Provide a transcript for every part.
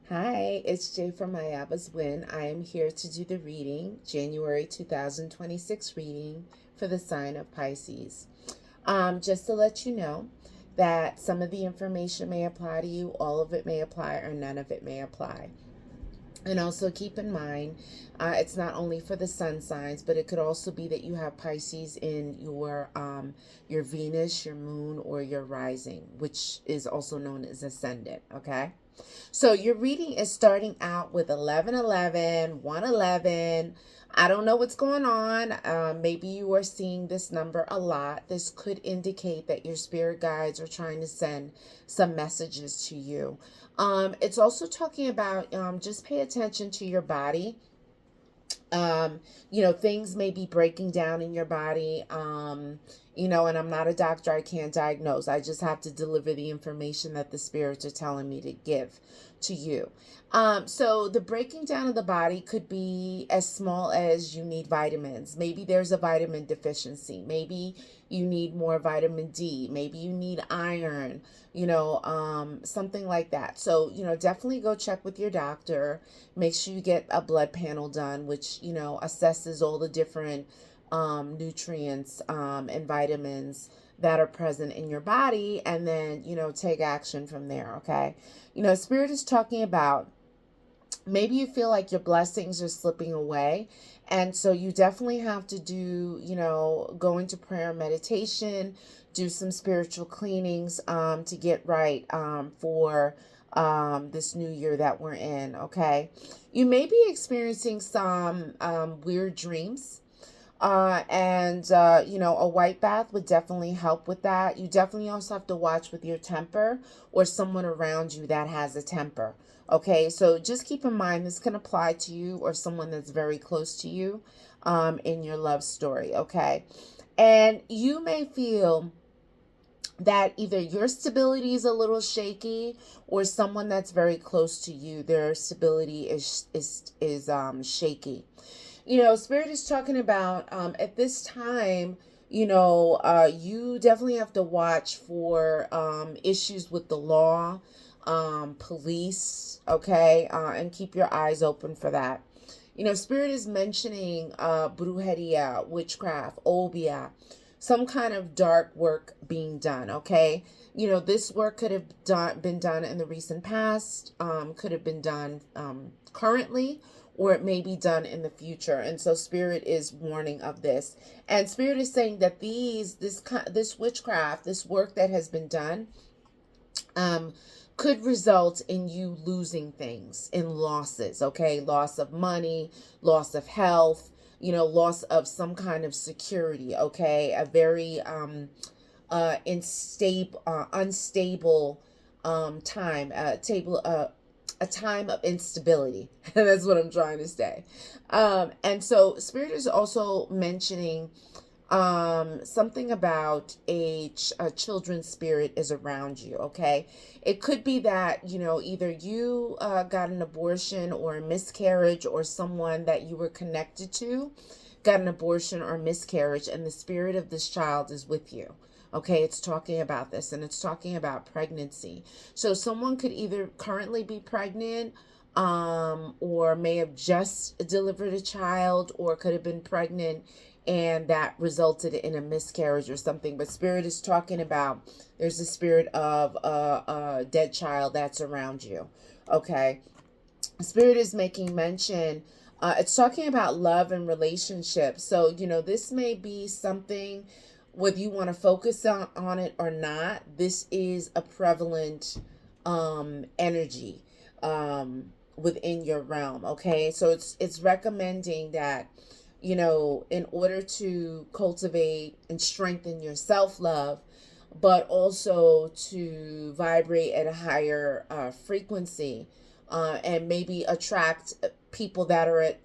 Hi, it's Jay from My Abba's Win. I am here to do the reading, January 2026 reading for the sign of Pisces. Just to let you know that some of the information may apply to you, all of it may apply, or none of it may apply. And also keep in mind, it's not only for the sun signs, but it could also be that you have Pisces in your Venus, your moon, or your rising, which is also known as ascendant. Okay. So your reading is starting out with 1111, 111. I don't know what's going on. Maybe you are seeing this number a lot. This could indicate that your spirit guides are trying to send some messages to you. It's also talking about just pay attention to your body. Things may be breaking down in your body. And I'm not a doctor, I can't diagnose. I just have to deliver the information that the spirits are telling me to give to you. So the breaking down of the body could be as small as you need vitamins. Maybe there's a vitamin deficiency. Maybe you need more vitamin D. Maybe you need iron, something like that. So, definitely go check with your doctor. Make sure you get a blood panel done, which, assesses all the different nutrients and vitamins that are present in your body, and then, take action from there, okay? Spirit is talking about maybe you feel like your blessings are slipping away. And so you definitely have to do, go into prayer and meditation, do some spiritual cleanings to get right for this new year that we're in, okay? You may be experiencing some weird dreams. A white bath would definitely help with that. You definitely also have to watch with your temper or someone around you that has a temper. Okay, so just keep in mind this can apply to you or someone that's very close to you in your love story. Okay, and you may feel that either your stability is a little shaky or someone that's very close to you, their stability is shaky. Spirit is talking about at this time, you definitely have to watch for issues with the law, police, okay, and keep your eyes open for that. Spirit is mentioning brujeria, witchcraft, obia, some kind of dark work being done, okay? This work could have been done in the recent past, could have been done currently, or it may be done in the future. And so Spirit is warning of this. And Spirit is saying that this witchcraft, this work that has been done, could result in you losing things, in losses, okay? Loss of money, loss of health, loss of some kind of security, okay? A very unstable time, a time of instability. That's what I'm trying to say. And so Spirit is also mentioning something about a children's spirit is around you, okay? It could be that, either you got an abortion or a miscarriage, or someone that you were connected to got an abortion or miscarriage, and the spirit of this child is with you. Okay, it's talking about this, and it's talking about pregnancy. So someone could either currently be pregnant, or may have just delivered a child, or could have been pregnant and that resulted in a miscarriage or something. But Spirit is talking about there's a spirit of a dead child that's around you. Okay, Spirit is making mention. It's talking about love and relationships. So, this may be something, whether you want to focus on it or not, this is a prevalent energy within your realm. Okay, so it's recommending that, in order to cultivate and strengthen your self-love, but also to vibrate at a higher frequency, and maybe attract people that are at,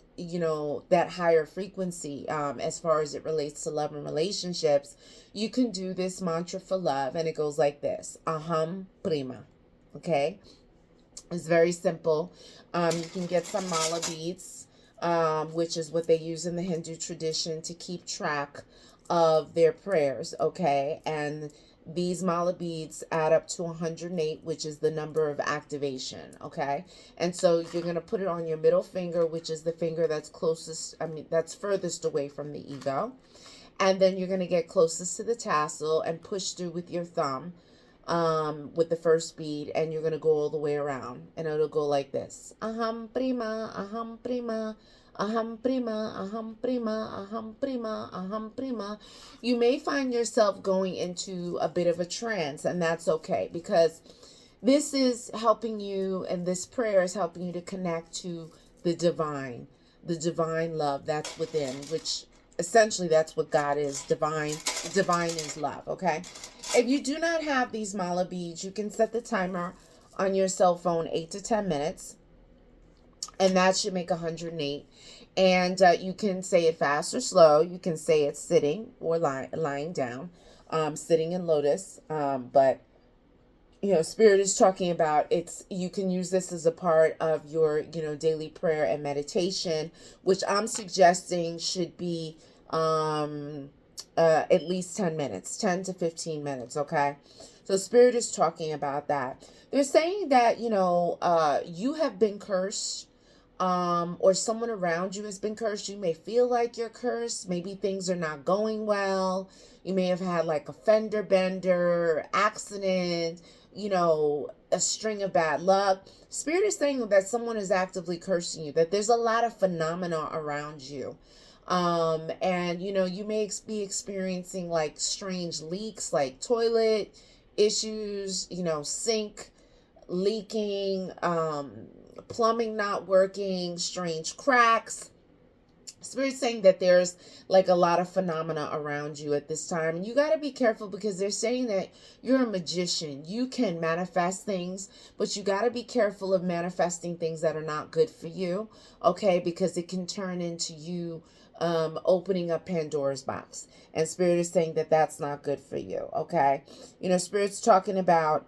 that higher frequency, as far as it relates to love and relationships, you can do this mantra for love, and it goes like this: aham prima. Okay, it's very simple. You can get some mala beads, which is what they use in the Hindu tradition to keep track of their prayers, okay? And These mala beads add up to 108, which is the number of activation, okay? And so you're going to put it on your middle finger, which is the finger that's closest, that's furthest away from the ego. And then you're going to get closest to the tassel and push through with your thumb with the first bead, and you're going to go all the way around, and it'll go like this. Aham prima, aham prima, aham prima, aham prima, aham prima, aham prima. You may find yourself going into a bit of a trance, and that's okay, because this is helping you, and this prayer is helping you to connect to the divine love that's within, which essentially that's what God is. Divine is love, okay? If you do not have these mala beads, you can set the timer on your cell phone 8 to 10 minutes, and that should make 108. And you can say it fast or slow. You can say it sitting or lying down, sitting in lotus. But you know, Spirit is talking about you can use this as a part of your, you know, daily prayer and meditation, which I'm suggesting should be at least 10 minutes, 10 to 15 minutes, okay? So Spirit is talking about that. They're saying that, you know, you have been cursed, or someone around you has been cursed. You may feel like you're cursed. Maybe things are not going well. You may have had like a fender bender, accident, you know, a string of bad luck. Spirit is saying that someone is actively cursing you, that there's a lot of phenomena around you. And you know, you may be experiencing like strange leaks, like toilet issues, you know, sink leaking, plumbing not working, strange cracks. Spirit's saying that there's like a lot of phenomena around you at this time, and you got to be careful, because they're saying that you're a magician. You can manifest things, but you got to be careful of manifesting things that are not good for you, okay? Because it can turn into you opening up Pandora's box, and Spirit is saying that that's not good for you, okay? You know, Spirit's talking about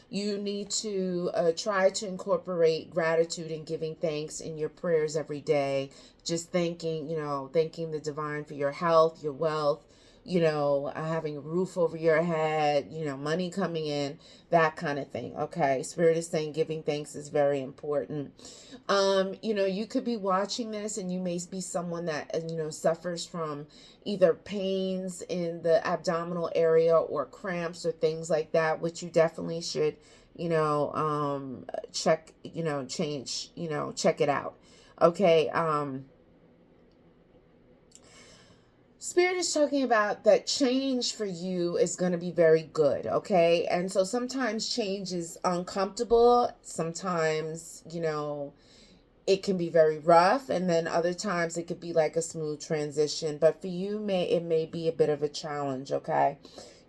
you need to try to incorporate gratitude and giving thanks in your prayers every day. Just thanking, you know, thanking the divine for your health, your wealth, you know, having a roof over your head, you know, money coming in, that kind of thing. Okay. Spirit is saying giving thanks is very important. You know, you could be watching this, and you may be someone that, you know, suffers from either pains in the abdominal area or cramps or things like that, which you definitely should, you know, check, you know, check it out. Okay. Spirit is talking about that change for you is going to be very good, okay? And so sometimes change is uncomfortable. Sometimes, you know, it can be very rough, and then other times it could be like a smooth transition. But for you, it may be a bit of a challenge, okay?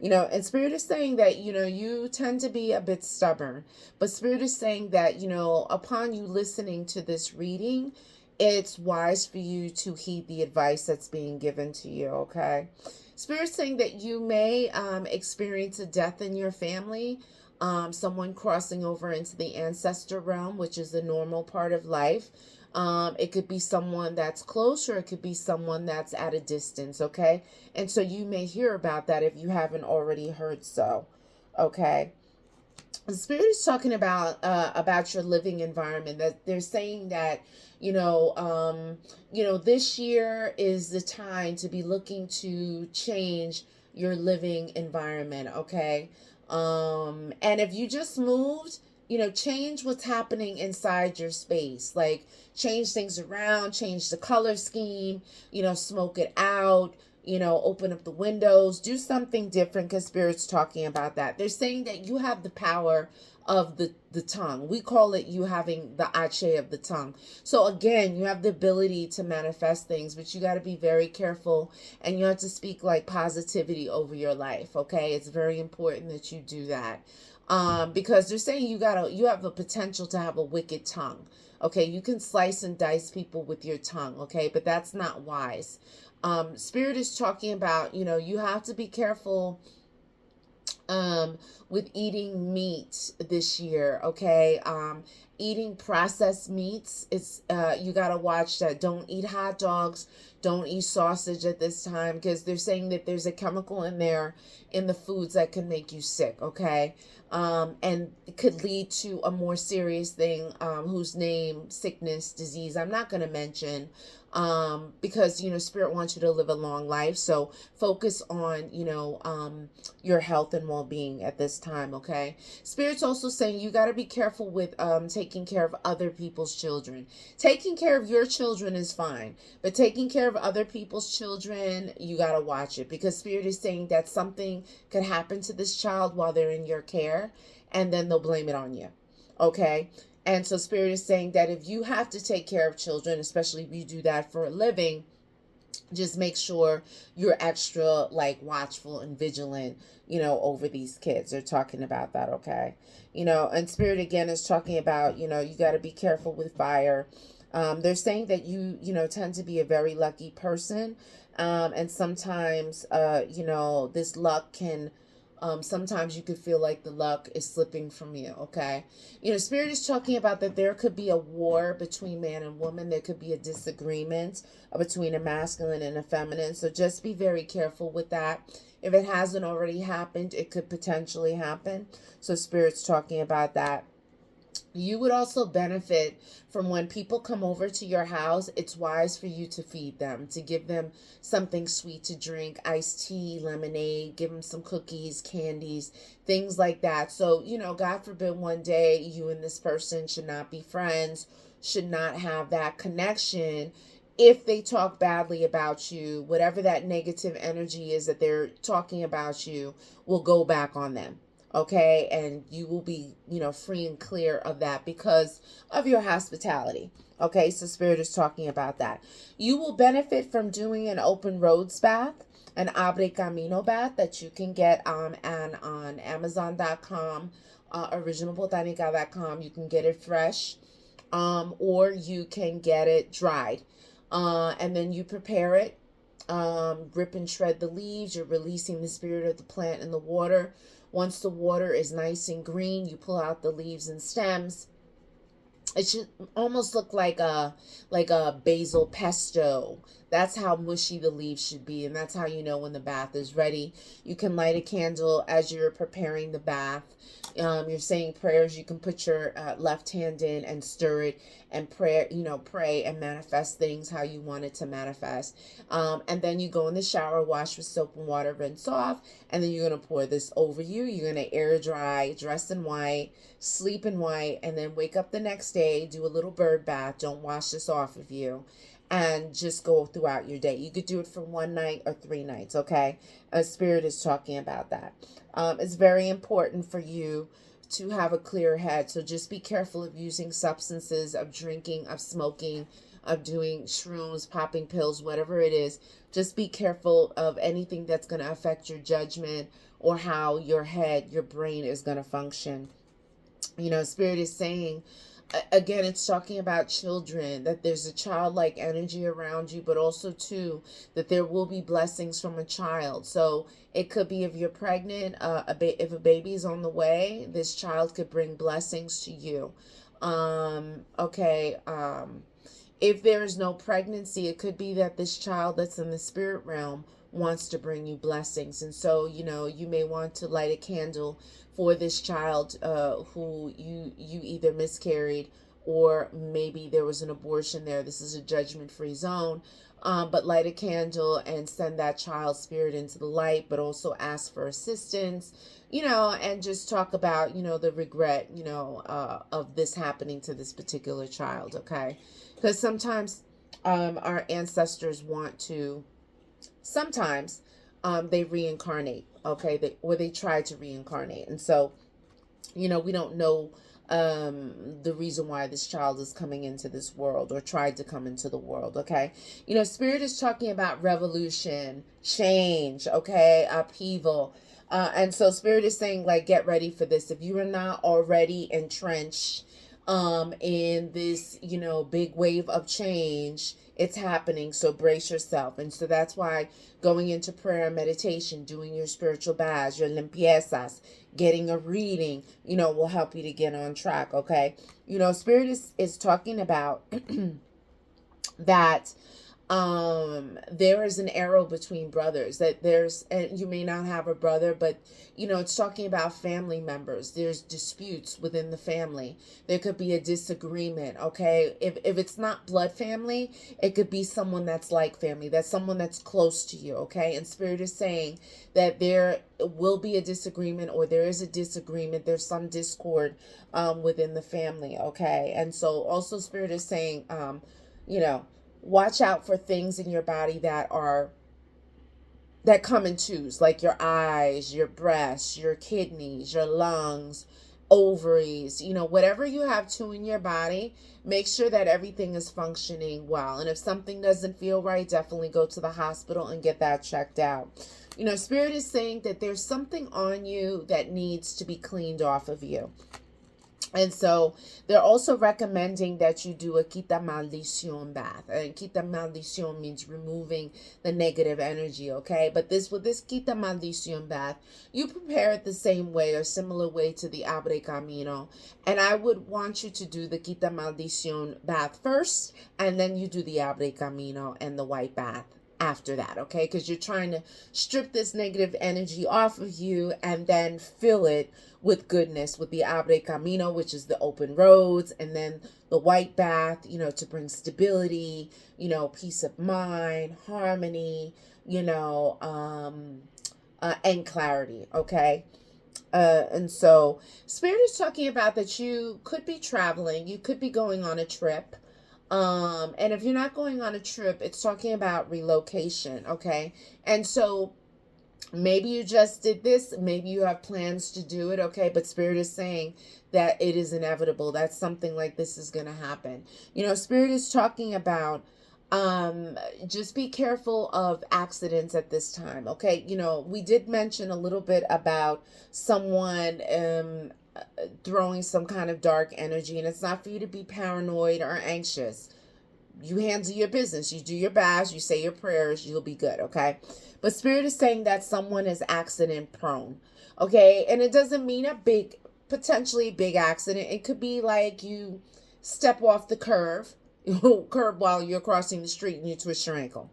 You know, and Spirit is saying that, you know, you tend to be a bit stubborn. But Spirit is saying that, you know, upon you listening to this reading, it's wise for you to heed the advice that's being given to you, okay? Spirit's saying that you may experience a death in your family, someone crossing over into the ancestor realm, which is the normal part of life. It could be someone that's close, or it could be someone that's at a distance, okay? And so you may hear about that if you haven't already heard so, okay? The Spirit is talking about your living environment. That they're saying that, you know, this year is the time to be looking to change your living environment, okay? And if you just moved, you know, change what's happening inside your space. Like, change things around, change the color scheme, you know, smoke it out, you know, open up the windows, do something different, because Spirit's talking about that. They're saying that you have the power of the tongue. We call it you having the ache of the tongue. So again, you have the ability to manifest things, but you got to be very careful, and you have to speak like positivity over your life, okay? It's very important that you do that. Because they're saying you have the potential to have a wicked tongue. Okay, you can slice and dice people with your tongue, okay? But that's not wise. Spirit is talking about, you know, you have to be careful with eating meat this year, okay? Eating processed meats, it's you got to watch that. Don't eat hot dogs, don't eat sausage at this time, because they're saying that there's a chemical in there in the foods that can make you sick, okay? And it could lead to a more serious thing, whose name, sickness, disease, I'm not going to mention, because, Spirit wants you to live a long life. So focus on, your health and well-being at this time, okay? Spirit's also saying you got to be careful with taking care of other people's children. Taking care of your children is fine, but taking care of other people's children, you got to watch it, because Spirit is saying that something could happen to this child while they're in your care, and then they'll blame it on you, okay? And so Spirit is saying that if you have to take care of children, especially if you do that for a living, just make sure you're extra like watchful and vigilant, over these kids. They're talking about that, okay? And Spirit again is talking about, you got to be careful with fire. They're saying that you tend to be a very lucky person. And sometimes, this luck can, sometimes you could feel like the luck is slipping from you, okay? Spirit is talking about that there could be a war between man and woman. There could be a disagreement between a masculine and a feminine. So just be very careful with that. If it hasn't already happened, it could potentially happen. So Spirit's talking about that. You would also benefit from when people come over to your house. It's wise for you to feed them, to give them something sweet to drink, iced tea, lemonade, give them some cookies, candies, things like that. So, God forbid one day you and this person should not be friends, should not have that connection. If they talk badly about you, whatever that negative energy is that they're talking about you will go back on them. Okay, and you will be, free and clear of that because of your hospitality. Okay, so Spirit is talking about that. You will benefit from doing an open roads bath, an abre camino bath that you can get and on Amazon.com, originalbotanica.com. You can get it fresh, or you can get it dried, and then you prepare it. Rip and shred the leaves. You're releasing the spirit of the plant in the water. Once the water is nice and green, you pull out the leaves and stems. It should almost look like a basil pesto. That's how mushy the leaves should be, and that's how you know when the bath is ready. You can light a candle as you're preparing the bath. You're saying prayers. You can put your left hand in and stir it and pray and manifest things how you want it to manifest. And then you go in the shower, wash with soap and water, rinse off, and then you're going to pour this over you. You're going to air dry, dress in white, sleep in white, and then wake up the next day, do a little bird bath. Don't wash this off of you. And just go throughout your day. You could do it for one night or 3 nights, okay? Spirit is talking about that. It's very important for you to have a clear head. So just be careful of using substances, of drinking, of smoking, of doing shrooms, popping pills, whatever it is. Just be careful of anything that's going to affect your judgment or how your head, your brain is going to function. Spirit is saying, again, it's talking about children, that there's a childlike energy around you, but also too that there will be blessings from a child. So it could be if you're pregnant, if a baby's on the way, this child could bring blessings to you. Okay. If there is no pregnancy, it could be that this child that's in the spirit realm wants to bring you blessings. And so, you may want to light a candle for this child who you either miscarried or maybe there was an abortion there. This is a judgment-free zone. But light a candle and send that child's spirit into the light, but also ask for assistance, and just talk about, the regret, of this happening to this particular child, okay? Because sometimes our ancestors want to, sometimes they reincarnate, okay? They try to reincarnate. And so, we don't know the reason why this child is coming into this world or tried to come into the world, okay? Spirit is talking about revolution, change, okay? Upheaval. And so Spirit is saying, like, get ready for this. If you are not already entrenched in this, big wave of change, it's happening. So brace yourself. And so that's why going into prayer and meditation, doing your spiritual baths, your limpiezas, getting a reading, will help you to get on track. Okay. Spirit is talking about that, There is an arrow between brothers, that there's, and you may not have a brother, but it's talking about family members. There's disputes within the family. There could be a disagreement. Okay, if it's not blood family, it could be someone that's like family, that's someone that's close to you. Okay, and spirit is saying that there will be a disagreement, or there is a disagreement, there's some discord within the family. Okay, and so also spirit is saying you know watch out for things in your body that come in twos, like your eyes, your breasts, your kidneys, your lungs, ovaries, whatever you have two in your body. Make sure that everything is functioning well, and if something doesn't feel right, definitely go to the hospital and get that checked out. Spirit is saying that there's something on you that needs to be cleaned off of you. And so they're also recommending that you do a quita maldición bath. And quita maldición means removing the negative energy, okay? But with this quita maldición bath, you prepare it the same way or similar way to the abre camino. And I would want you to do the quita maldición bath first, and then you do the abre camino and the white bath after that, okay? Because you're trying to strip this negative energy off of you and then fill it with goodness, with the abre camino, which is the open roads, and then the white bath, to bring stability, peace of mind, harmony, and clarity, okay? And so spirit is talking about that you could be traveling, you could be going on a trip. And if you're not going on a trip, it's talking about relocation, okay? And so maybe you just did this, maybe you have plans to do it, okay? But spirit is saying that it is inevitable, that something like this is going to happen. Spirit is talking about just be careful of accidents at this time, okay? We did mention a little bit about someone throwing some kind of dark energy, and it's not for you to be paranoid or anxious. You handle your business, you do your baths, you say your prayers, you'll be good, okay? But spirit is saying that someone is accident prone, okay? And it doesn't mean potentially big accident. It could be like you step off the curb while you're crossing the street and you twist your ankle.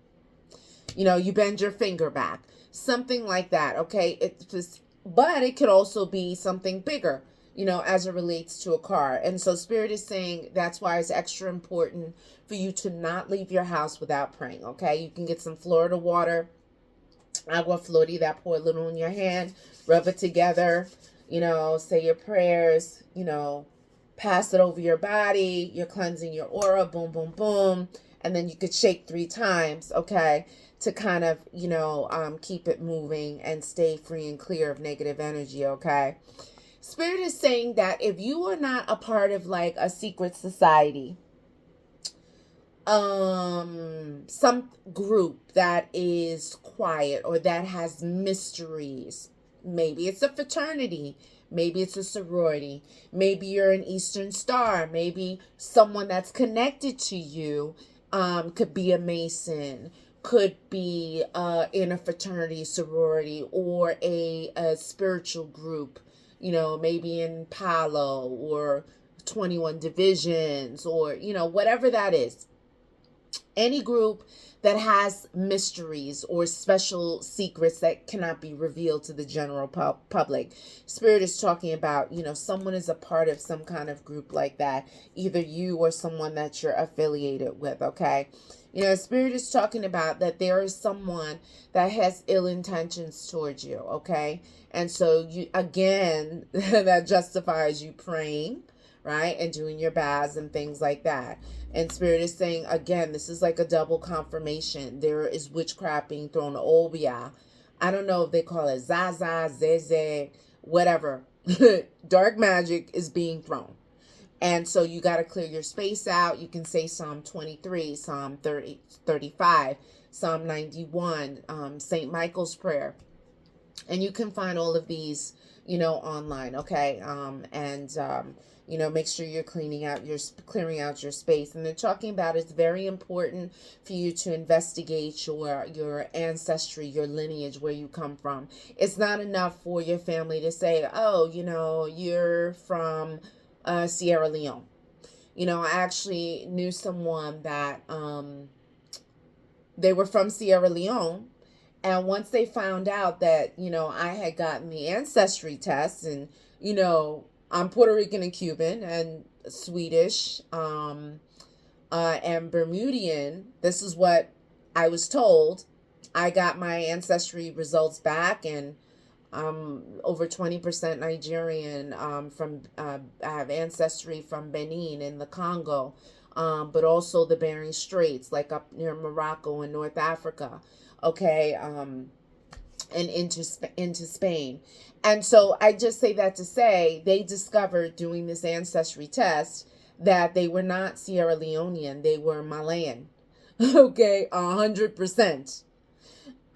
You bend your finger back, something like that, okay? But it could also be something bigger, as it relates to a car. And so spirit is saying that's why it's extra important for you to not leave your house without praying, okay? You can get some Florida water, agua florida, pour a little in your hand, rub it together, say your prayers, pass it over your body, you're cleansing your aura, boom, boom, boom. And then you could shake 3 times, okay, to kind of, keep it moving and stay free and clear of negative energy, okay? Spirit is saying that if you are not a part of like a secret society, some group that is quiet or that has mysteries, maybe it's a fraternity, maybe it's a sorority, maybe you're an Eastern Star, maybe someone that's connected to you could be a Mason, could be in a fraternity, sorority, or a spiritual group, maybe in Palo or 21 Divisions, or whatever that is. Any group that has mysteries or special secrets that cannot be revealed to the general public. Spirit is talking about, someone is a part of some kind of group like that, either you or someone that you're affiliated with, okay? Spirit is talking about that there is someone that has ill intentions towards you, okay? And so you, again, that justifies you praying, right? And doing your baths and things like that. And spirit is saying, again, this is like a double confirmation. There is witchcraft being thrown. Obia. I don't know if they call it Zaza, Zeze, whatever. Dark magic is being thrown. And so you got to clear your space out. You can say Psalm 23, Psalm 35, Psalm 91, St. Michael's Prayer. And you can find all of these, online, okay? Make sure you're clearing out your space. And they're talking about it's very important for you to investigate your ancestry, your lineage, where you come from. It's not enough for your family to say, oh, you're from Sierra Leone. I actually knew someone that They were from Sierra Leone. And once they found out that, I had gotten the ancestry test, and, I'm Puerto Rican and Cuban and Swedish, and Bermudian, this is what I was told. I got my ancestry results back, and over 20% Nigerian. I have ancestry from Benin in the Congo, but also the Bering Straits, like up near Morocco and North Africa. Okay, and into Spain. And so I just say that to say they discovered doing this ancestry test that they were not Sierra Leonean, they were Malayan. Okay, 100%.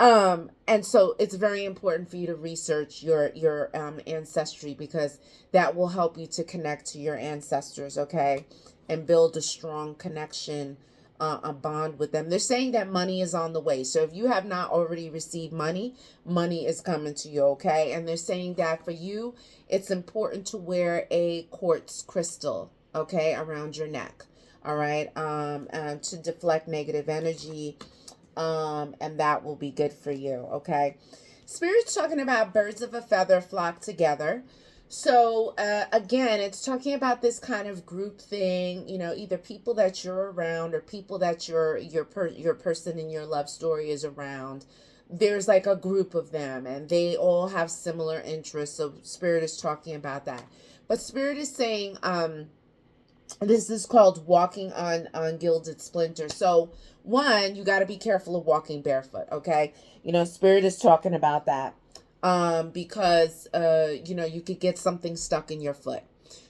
And so it's very important for you to research your ancestry, because that will help you to connect to your ancestors, okay, and build a strong connection, a bond with them. They're saying that money is on the way. So if you have not already received money, money is coming to you, okay? And they're saying that for you, it's important to wear a quartz crystal, okay, around your neck, all right, to deflect negative energy. And that will be good for you, okay? Spirit's talking about birds of a feather flock together. So again, it's talking about this kind of group thing, either people that you're around or people that your person in your love story is around. There's like a group of them, and they all have similar interests. So Spirit is talking about that. But Spirit is saying, this is called walking on gilded splinters. So one, you got to be careful of walking barefoot, okay? Spirit is talking about that, because you could get something stuck in your foot.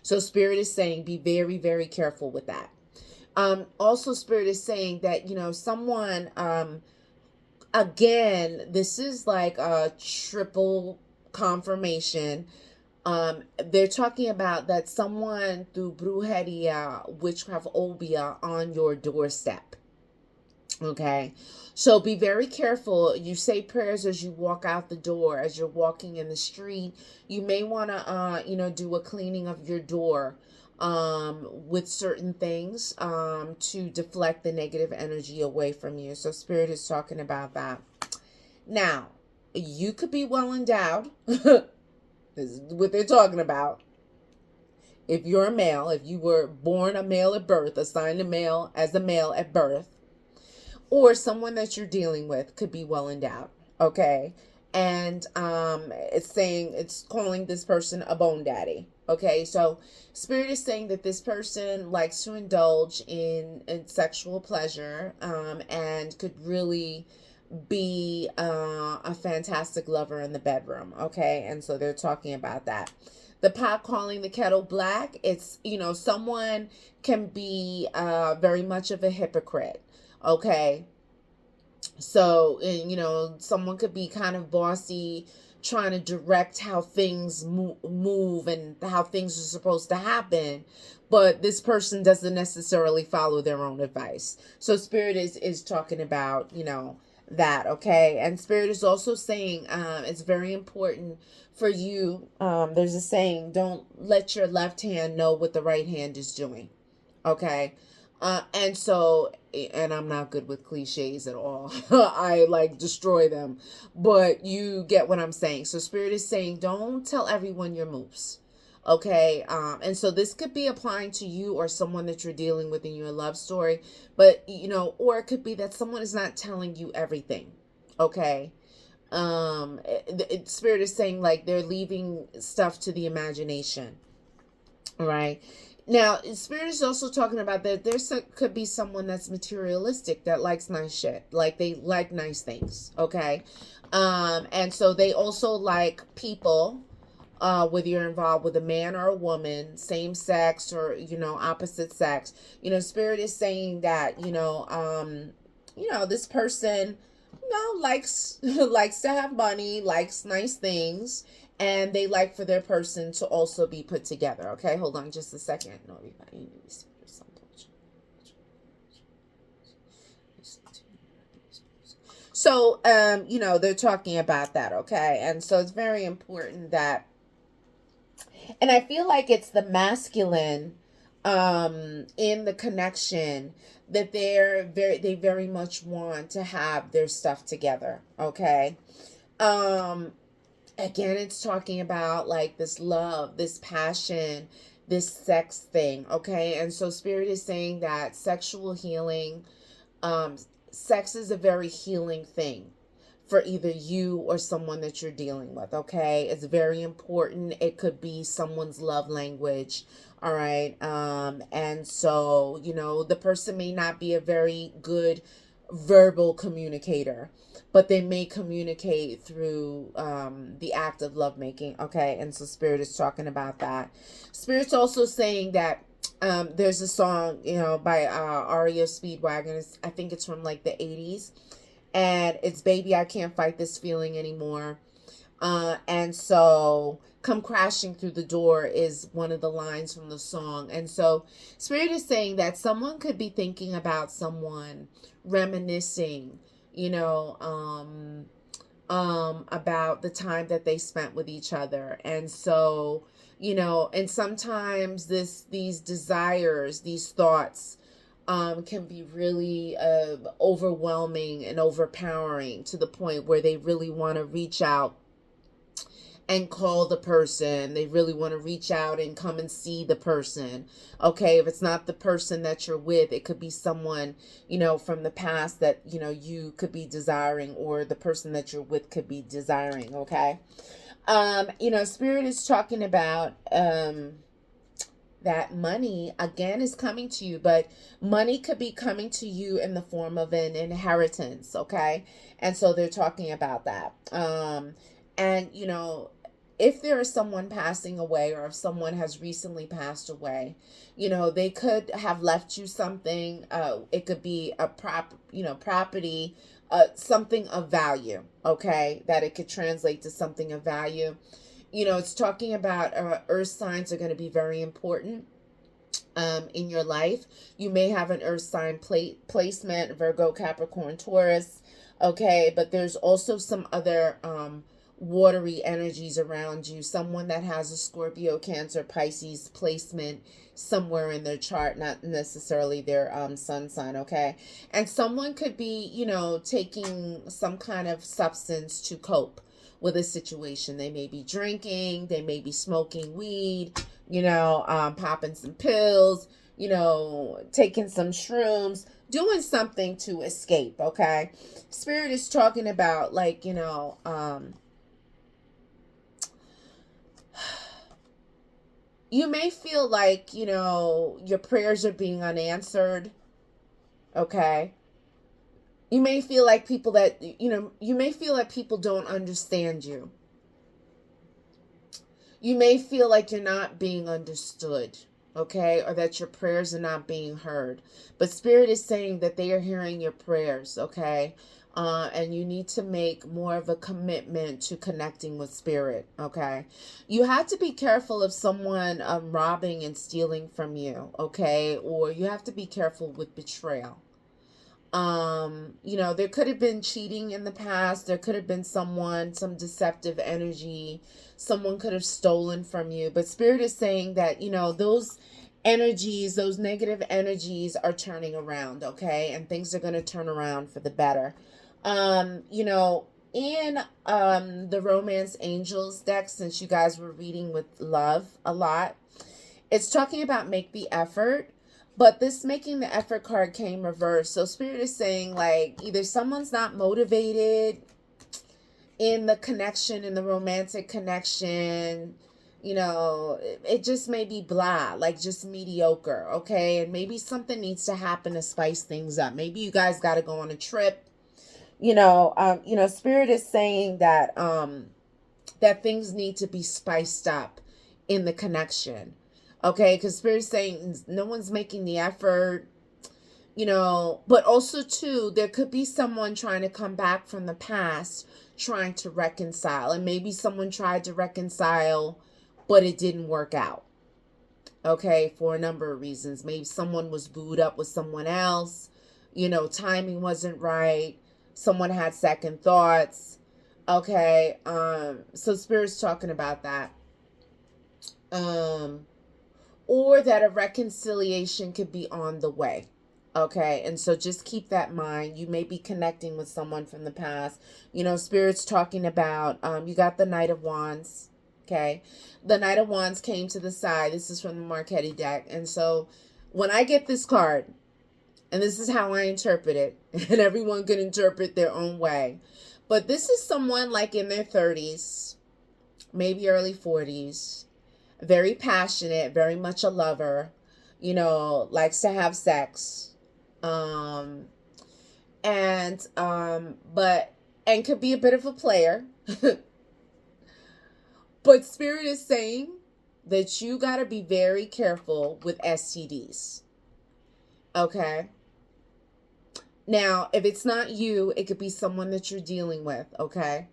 So Spirit is saying be very, very careful with that. Also Spirit is saying that someone, again, this is like a triple confirmation. They're talking about that someone through brujeria, witchcraft, obia on your doorstep. Okay, so be very careful. You say prayers as you walk out the door, as you're walking in the street. You may want to, do a cleaning of your door, with certain things, to deflect the negative energy away from you. So Spirit is talking about that. Now, you could be well endowed. This is what they're talking about. If you're a male, if you were born a male at birth, assigned a male as a male at birth, or someone that you're dealing with could be well endowed, okay? And it's calling this person a bone daddy, okay? So Spirit is saying that this person likes to indulge in sexual pleasure, and could really be a fantastic lover in the bedroom, okay? And so they're talking about that. The pot calling the kettle black, it's, someone can be very much of a hypocrite, okay? So, someone could be kind of bossy, trying to direct how things move and how things are supposed to happen, but this person doesn't necessarily follow their own advice. So Spirit is talking about, that, okay? And Spirit is also saying, it's very important for you, there's a saying, don't let your left hand know what the right hand is doing, okay? And I'm not good with cliches at all. I destroy them, but you get what I'm saying. So Spirit is saying, don't tell everyone your moves, okay? And so this could be applying to you or someone that you're dealing with in your love story, but or it could be that someone is not telling you everything, okay? Spirit is saying they're leaving stuff to the imagination, right? Now, Spirit is also talking about that could be someone that's materialistic, that likes nice shit, they like nice things, okay? And so they also like people, whether you're involved with a man or a woman, same sex or, opposite sex. Spirit is saying that, this person, likes likes to have money, likes nice things, and they like for their person to also be put together. Okay, hold on just a second. No, everybody. So, they're talking about that. Okay, and so it's very important that, and I feel like it's the masculine, in the connection, that they very much want to have their stuff together. Okay. Um, Again, it's talking about like this love, this passion, this sex thing. Okay. And so spirit is saying that sexual healing, um, sex is a very healing thing for either you or someone that you're dealing with. Okay, it's very important. It could be someone's love language. All right. And so, the person may not be a very good verbal communicator, but they may communicate through the act of lovemaking. Okay, and so spirit is talking about that. Spirit's also saying that there's a song, by REO Speedwagon. I think it's from like the 80s, and it's "Baby, I Can't Fight This Feeling Anymore." And so "Come Crashing Through the Door" is one of the lines from the song. And so spirit is saying that someone could be thinking about someone, reminiscing, about the time that they spent with each other. And so, and sometimes these desires, these thoughts, can be really overwhelming and overpowering, to the point where they really want to reach out and call the person. They really want to reach out and come and see the person. Okay, if it's not the person that you're with, it could be someone, from the past that, you could be desiring, or the person that you're with could be desiring. Okay. Spirit is talking about that money again is coming to you, but money could be coming to you in the form of an inheritance. Okay. And so they're talking about that. And if there is someone passing away, or if someone has recently passed away, they could have left you something. It could be a property, something of value. Okay. That it could translate to something of value. It's talking about earth signs are going to be very important in your life. You may have an earth sign placement: Virgo, Capricorn, Taurus. Okay. But there's also some other watery energies around you. Someone that has a Scorpio, Cancer, Pisces placement somewhere in their chart, not necessarily their sun sign. Okay. And someone could be, taking some kind of substance to cope with a situation. They may be drinking, they may be smoking weed, popping some pills, taking some shrooms, doing something to escape. Okay. Spirit is talking about, like, you may feel like, your prayers are being unanswered. Okay. You may feel like people don't understand you. You may feel like you're not being understood. Okay. Or that your prayers are not being heard. But spirit is saying that they are hearing your prayers. Okay. And you need to make more of a commitment to connecting with spirit. Okay. You have to be careful of someone robbing and stealing from you. Okay. Or you have to be careful with betrayal. There could have been cheating in the past. There could have been some deceptive energy. Someone could have stolen from you. But spirit is saying that, those energies, those negative energies are turning around. Okay. And things are going to turn around for the better. In the Romance Angels deck, since you guys were reading with love a lot, it's talking about make the effort. But this making the effort card came reversed. So spirit is saying, like, either someone's not motivated in the connection, in the romantic connection, it just may be blah, like just mediocre. Okay. And maybe something needs to happen to spice things up. Maybe you guys got to go on a trip. Spirit is saying that that things need to be spiced up in the connection. Okay, because spirit is saying no one's making the effort, but also too, there could be someone trying to come back from the past, trying to reconcile, and maybe someone tried to reconcile, but it didn't work out. Okay, for a number of reasons. Maybe someone was booed up with someone else, timing wasn't right, someone had second thoughts. Okay, so spirit's talking about that. or that a reconciliation could be on the way. Okay, and so just keep that in mind. You may be connecting with someone from the past. Spirit's talking about, you got the Knight of Wands. Okay, the Knight of Wands came to the side. This is from the Marquetti deck. And so when I get this card, and this is how I interpret it, and everyone can interpret their own way, but this is someone like in their 30s, maybe early 40s, very passionate, very much a lover, likes to have sex, and could be a bit of a player. But Spirit is saying that you got to be very careful with STDs. Okay? Now, if it's not you, it could be someone that you're dealing with, okay?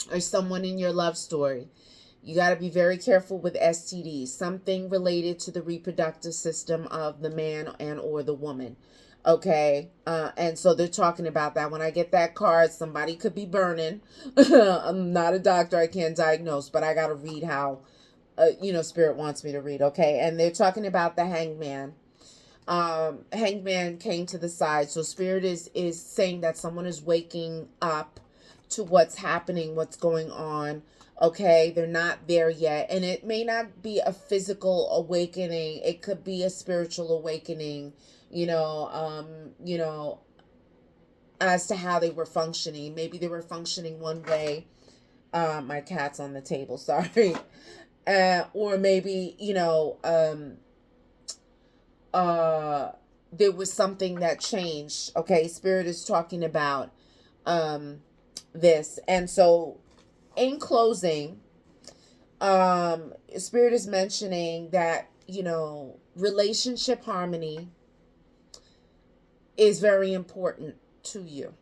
Or someone in your love story. You got to be very careful with STDs, something related to the reproductive system of the man and or the woman. Okay. And so they're talking about that. When I get that card, somebody could be burning. I'm not a doctor. I can't diagnose, but I got to read how, Spirit wants me to read. Okay. And they're talking about the Hangman. Hangman came to the side. So Spirit is saying that someone is waking up to what's happening, what's going on. Okay, they're not there yet. And it may not be a physical awakening. It could be a spiritual awakening, as to how they were functioning. Maybe they were functioning one way. My cat's on the table, sorry. Or maybe, there was something that changed. Okay, Spirit is talking about this. And so in closing, Spirit is mentioning that, relationship harmony is very important to you,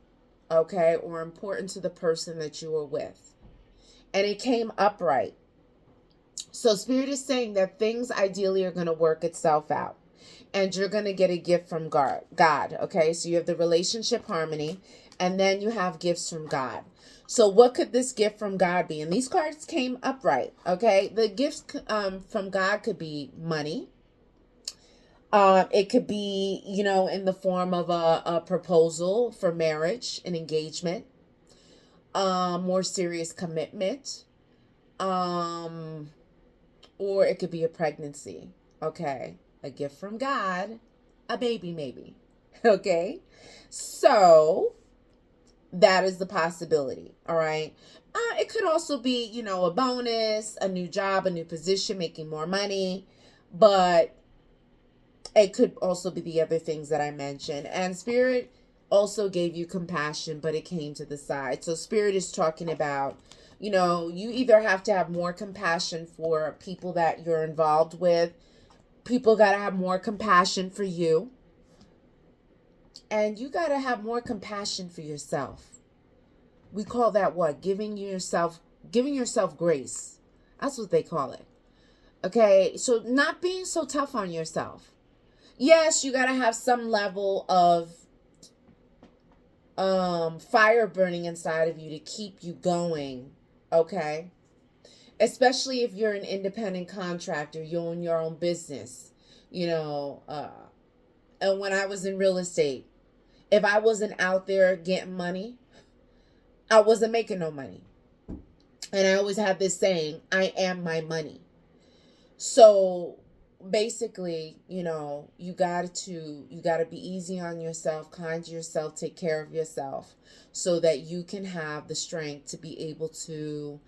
okay, or important to the person that you are with. And it came upright. So Spirit is saying that things ideally are going to work itself out. And you're going to get a gift from God, okay? So you have the relationship harmony, and then you have gifts from God. So what could this gift from God be? And these cards came upright, okay? The gifts from God could be money. It could be, in the form of a proposal for marriage, an engagement, more serious commitment, or it could be a pregnancy, okay? A gift from God, a baby maybe, okay? So that is the possibility, all right? It could also be, a bonus, a new job, a new position, making more money, but it could also be the other things that I mentioned. And Spirit also gave you compassion, but it came to the side. So Spirit is talking about, you either have to have more compassion for people that you're involved with. People got to have more compassion for you. And you got to have more compassion for yourself. We call that what? Giving yourself grace. That's what they call it. Okay, so not being so tough on yourself. Yes, you got to have some level of fire burning inside of you to keep you going, okay? Especially if you're an independent contractor, you own your own business, and when I was in real estate, if I wasn't out there getting money, I wasn't making no money. And I always have this saying, I am my money. So basically, you got to be easy on yourself, kind to yourself, take care of yourself so that you can have the strength to be able to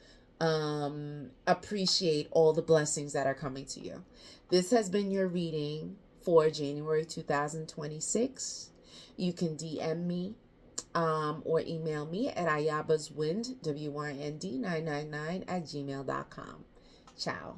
appreciate all the blessings that are coming to you. This has been your reading for January 2026. You can DM me or email me at ayabaswind, WYND 999 @gmail.com. Ciao.